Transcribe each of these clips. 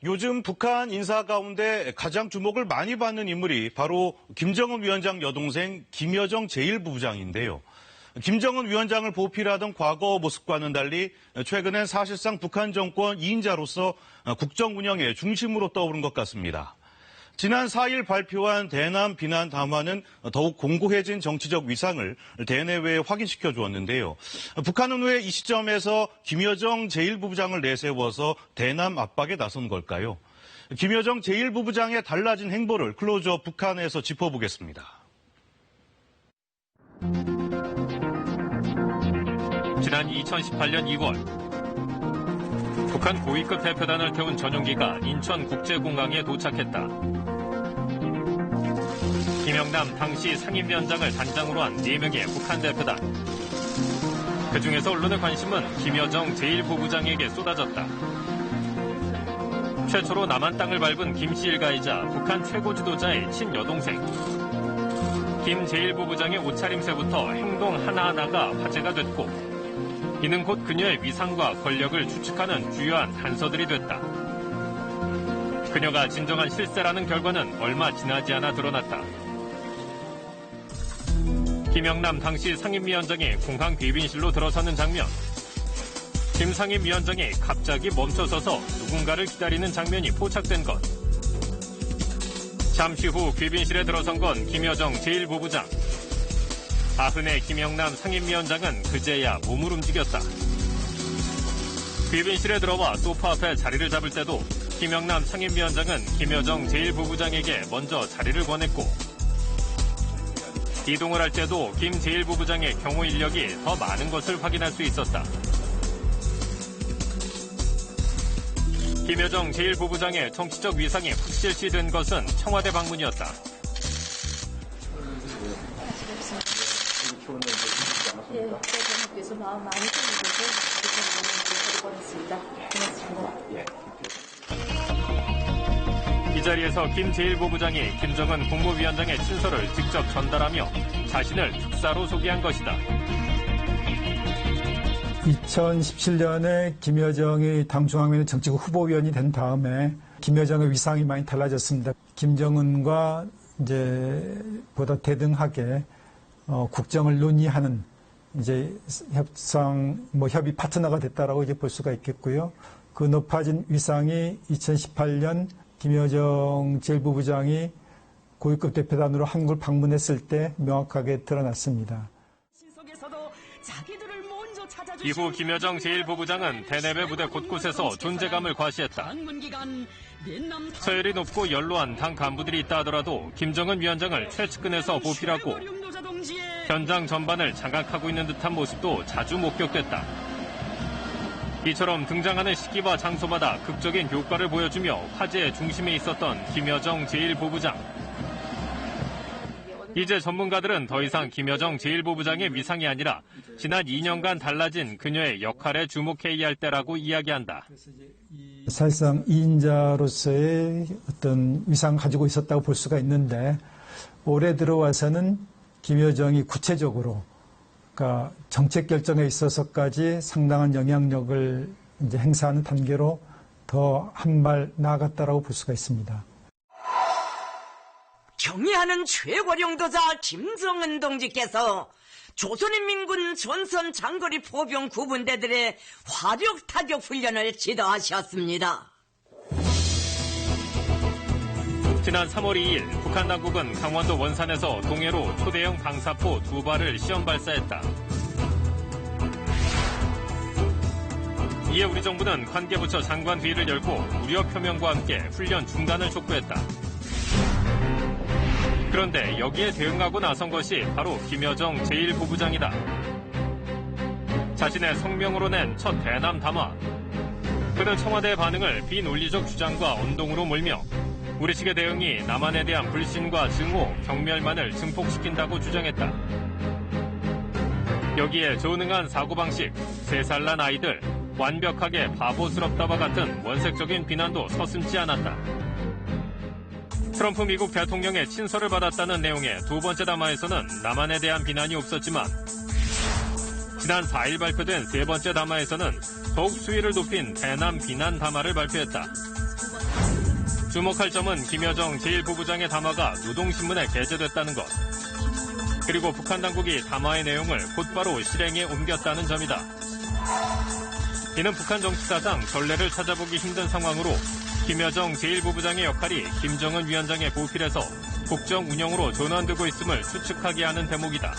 요즘 북한 인사 가운데 가장 주목을 많이 받는 인물이 바로 김정은 위원장 여동생 김여정 제1부부장인데요. 김정은 위원장을 보필하던 과거 모습과는 달리 최근엔 사실상 북한 정권 2인자로서 국정 운영의 중심으로 떠오른 것 같습니다. 지난 4일 발표한 대남 비난 담화는 더욱 공고해진 정치적 위상을 대내외에 확인시켜 주었는데요. 북한은 왜 이 시점에서 김여정 제1부부장을 내세워서 대남 압박에 나선 걸까요? 김여정 제1부부장의 달라진 행보를 클로즈업 북한에서 짚어보겠습니다. 지난 2018년 2월 북한 고위급 대표단을 태운 전용기가 인천국제공항에 도착했다. 김영남 당시 상임위원장을 단장으로 한 4명의 북한 대표단. 그중에서 언론의 관심은 김여정 제1부부장에게 쏟아졌다. 최초로 남한 땅을 밟은 김씨 일가이자 북한 최고 지도자의 친여동생. 김 제1부부장의 옷차림새부터 행동 하나하나가 화제가 됐고 이는 곧 그녀의 위상과 권력을 추측하는 주요한 단서들이 됐다. 그녀가 진정한 실세라는 결과는 얼마 지나지 않아 드러났다. 김영남 당시 상임위원장이 공항 귀빈실로 들어서는 장면. 김 상임위원장이 갑자기 멈춰서서 누군가를 기다리는 장면이 포착된 것. 잠시 후 귀빈실에 들어선 건 김여정 제1부부장. 아흔의 김영남 상임위원장은 그제야 몸을 움직였다. 귀빈실에 들어와 소파 앞에 자리를 잡을 때도 김영남 상임위원장은 김여정 제1부부장에게 먼저 자리를 권했고 이동을 할 때도 김 제1부부장의 경호 인력이 더 많은 것을 확인할 수 있었다. 김여정 제1부부장의 정치적 위상이 확실시된 것은 청와대 방문이었다. 예, 대통령께서 마음 많이 챙겨주셔서 대통령께 고맙습니다. 고맙습니다. 이 자리에서 김 제1부부장이 김정은 국무위원장의 친서를 직접 전달하며 자신을 특사로 소개한 것이다. 2017년에 김여정이 당 중앙위원회 정치국 후보위원이 된 다음에 김여정의 위상이 많이 달라졌습니다. 김정은과 이제 보다 대등하게 국정을 논의하는 이제 협의 파트너가 됐다라고 이제 볼 수가 있겠고요. 그 높아진 위상이 2018년 김여정 제1부부장이 고위급 대표단으로 한국을 방문했을 때 명확하게 드러났습니다. 이후 김여정 제1부부장은 대내외 부대 곳곳에서 존재감을 과시했다. 서열이 높고 연로한 당 간부들이 있다 하더라도 김정은 위원장을 최측근에서 보필하고 현장 전반을 장악하고 있는 듯한 모습도 자주 목격됐다. 이처럼 등장하는 시기와 장소마다 극적인 효과를 보여주며 화제의 중심에 있었던 김여정 제1부부장. 이제 전문가들은 더 이상 김여정 제1부부장의 위상이 아니라 지난 2년간 달라진 그녀의 역할에 주목해야 할 때라고 이야기한다. 사실상 2인자로서의 어떤 위상을 가지고 있었다고 볼 수가 있는데 올해 들어와서는 김여정이 구체적으로 그러니까 정책 결정에 있어서까지 상당한 영향력을 이제 행사하는 단계로 더 한 발 나아갔다라고 볼 수가 있습니다. 경의하는 최고령도자 김정은 동지께서 조선인민군 전선 장거리 포병 구분대들의 화력 타격 훈련을 지도하셨습니다. 지난 3월 2일 북한 당국은 강원도 원산에서 동해로 초대형 방사포 2발을 시험 발사했다. 이에 우리 정부는 관계부처 장관 회의를 열고 우려 표명과 함께 훈련 중단을 촉구했다. 그런데 여기에 대응하고 나선 것이 바로 김여정 제1부부장이다. 자신의 성명으로 낸 첫 대남 담화. 그는 청와대의 반응을 비논리적 주장과 언동으로 몰며 우리 측의 대응이 남한에 대한 불신과 증오, 경멸만을 증폭시킨다고 주장했다. 여기에 조능한 사고방식, 3살 난 아이들, 완벽하게 바보스럽다와 같은 원색적인 비난도 서슴지 않았다. 트럼프 미국 대통령의 친서를 받았다는 내용의 두 번째 담화에서는 남한에 대한 비난이 없었지만 지난 4일 발표된 세 번째 담화에서는 더욱 수위를 높인 대남 비난 담화를 발표했다. 주목할 점은 김여정 제1부부장의 담화가 노동신문에 게재됐다는 것. 그리고 북한 당국이 담화의 내용을 곧바로 실행에 옮겼다는 점이다. 이는 북한 정치사상 전례를 찾아보기 힘든 상황으로 김여정 제1부부장의 역할이 김정은 위원장의 보필에서 국정 운영으로 전환되고 있음을 추측하게 하는 대목이다.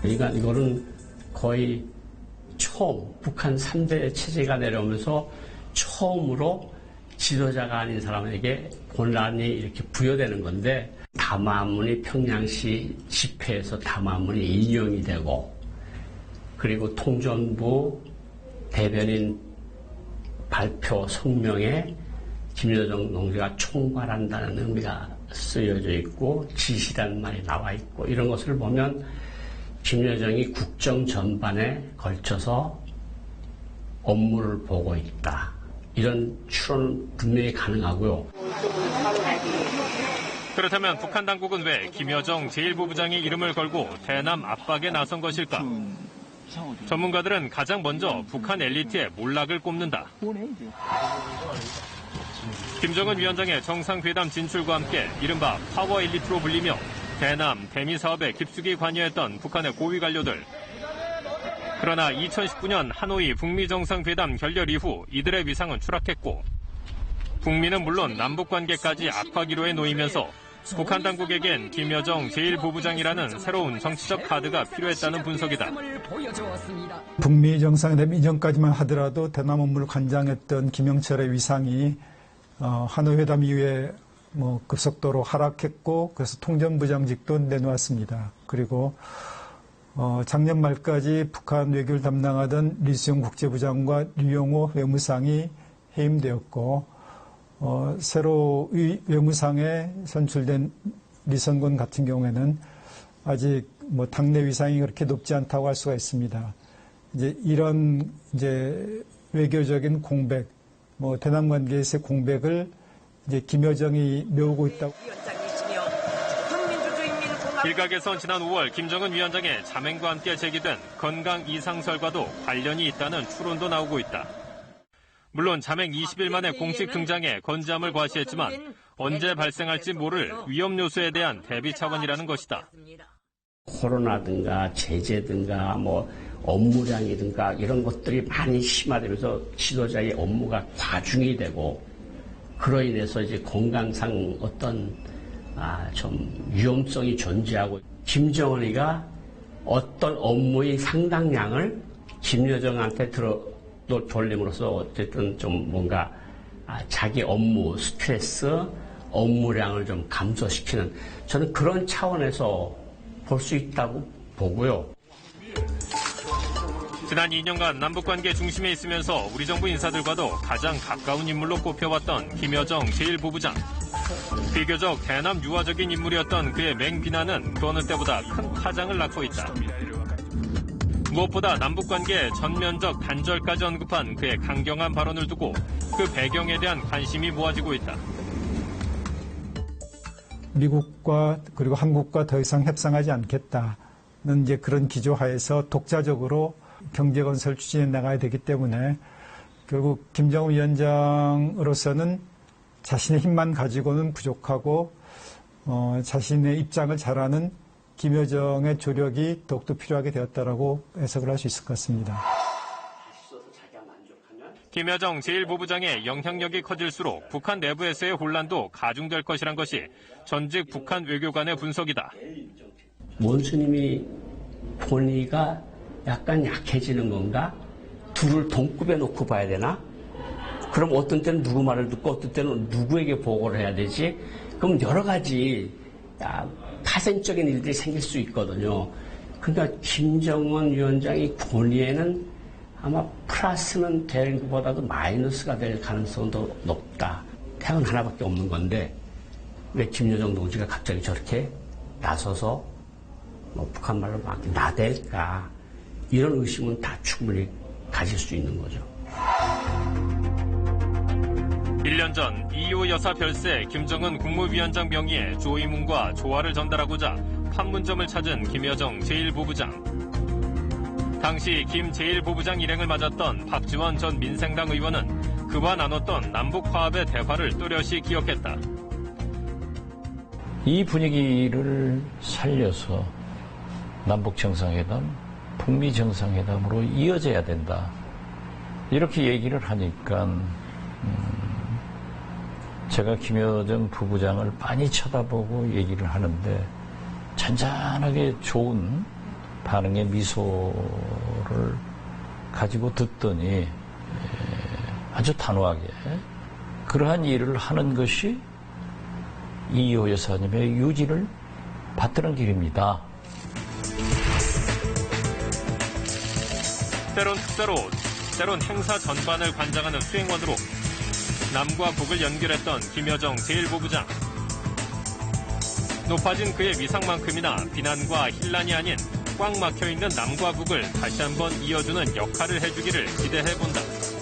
그러니까 이거는 거의 처음 북한 3대 체제가 내려오면서 처음으로 지도자가 아닌 사람에게 권한이 이렇게 부여되는 건데 담화문이 평양시 집회에서 담화문이 인용이 되고 그리고 통전부 대변인 발표 성명에 김여정 동지가 총괄한다는 의미가 쓰여져 있고 지시라는 말이 나와 있고 이런 것을 보면 김여정이 국정 전반에 걸쳐서 업무를 보고 있다. 이런 추론은 분명히 가능하고요. 그렇다면 북한 당국은 왜 김여정 제1부부장의 이름을 걸고 대남 압박에 나선 것일까? 전문가들은 가장 먼저 북한 엘리트의 몰락을 꼽는다. 김정은 위원장의 정상회담 진출과 함께 이른바 파워 엘리트로 불리며 대남, 대미 사업에 깊숙이 관여했던 북한의 고위 관료들. 그러나 2019년 하노이 북미 정상회담 결렬 이후 이들의 위상은 추락했고 북미는 물론 남북관계까지 악화 기로에 놓이면서 북한 당국에겐 김여정 제1부부장이라는 새로운 정치적 카드가 필요했다는 분석이다. 북미 정상회담 이전까지만 하더라도 대남 업무를 관장했던 김영철의 위상이 하노이 회담 이후에 급속도로 하락했고 그래서 통전부장직도 내놓았습니다. 그리고 작년 말까지 북한 외교를 담당하던 리수영 국제부장과 류용호 외무상이 해임되었고 새로 외무상에 선출된 리선권 같은 경우에는 아직 당내 위상이 그렇게 높지 않다고 할 수가 있습니다. 이런 외교적인 공백, 대남 관계에서의 공백을 김여정이 메우고 있다고. 일각에선 지난 5월 김정은 위원장의 자맹과 함께 제기된 건강 이상설과도 관련이 있다는 추론도 나오고 있다. 물론 자맹 20일 만에 공식 등장해 건재함을 과시했지만 언제 발생할지 모를 위험 요소에 대한 대비 차원이라는 것이다. 코로나든가 제재든가 업무량이든가 이런 것들이 많이 심화되면서 지도자의 업무가 과중이 되고 그로 인해서 건강상 어떤 좀 위험성이 존재하고 김정은이가 어떤 업무의 상당량을 김여정한테 돌림으로써 어쨌든 좀 뭔가 자기 업무 스트레스, 업무량을 좀 감소시키는 저는 그런 차원에서 볼 수 있다고 보고요. 지난 2년간 남북관계 중심에 있으면서 우리 정부 인사들과도 가장 가까운 인물로 꼽혀왔던 김여정 제1부부장. 비교적 대남 유화적인 인물이었던 그의 맹비난은 그 어느 때보다 큰 파장을 낳고 있다. 무엇보다 남북관계의 전면적 단절까지 언급한 그의 강경한 발언을 두고 그 배경에 대한 관심이 모아지고 있다. 미국과 그리고 한국과 더 이상 협상하지 않겠다는 그런 기조하에서 독자적으로 경제건설 추진해 나가야 되기 때문에 결국 김정은 위원장으로서는 자신의 힘만 가지고는 부족하고 자신의 입장을 잘하는 김여정의 조력이 더욱더 필요하게 되었다라고 해석을 할 수 있을 것 같습니다. 김여정 제1부부장의 영향력이 커질수록 북한 내부에서의 혼란도 가중될 것이란 것이 전직 북한 외교관의 분석이다. 원수님이 권위가 약간 약해지는 건가? 둘을 동급에 놓고 봐야 되나? 그럼 어떤 때는 누구 말을 듣고 어떤 때는 누구에게 보고를 해야 되지? 그럼 여러 가지 파생적인 일들이 생길 수 있거든요. 그러니까 김정은 위원장의 권위에는 아마 플러스는 될 것보다도 마이너스가 될 가능성은 더 높다. 태양은 하나밖에 없는 건데 왜 김여정 동지가 갑자기 저렇게 나서서 북한 말로 막 나댈까? 이런 의심은 다 충분히 가질 수 있는 거죠. 1년 전 이호 여사 별세 김정은 국무위원장 명의의 조의문과 조화를 전달하고자 판문점을 찾은 김여정 제1부부장. 당시 김 제1부부장 일행을 맞았던 박지원 전 민생당 의원은 그와 나눴던 남북 화합의 대화를 또렷이 기억했다. 이 분위기를 살려서 남북 정상회담, 북미 정상회담으로 이어져야 된다. 이렇게 얘기를 하니까 제가 김여정 부부장을 많이 쳐다보고 얘기를 하는데 잔잔하게 좋은 반응의 미소를 가지고 듣더니 아주 단호하게 그러한 일을 하는 것이 이호 여사님의 유지를 받드는 길입니다. 때론 특사로, 때론 행사 전반을 관장하는 수행원으로 남과 북을 연결했던 김여정 제1부부장. 높아진 그의 위상만큼이나 비난과 혼란이 아닌 꽉 막혀있는 남과 북을 다시 한번 이어주는 역할을 해주기를 기대해본다.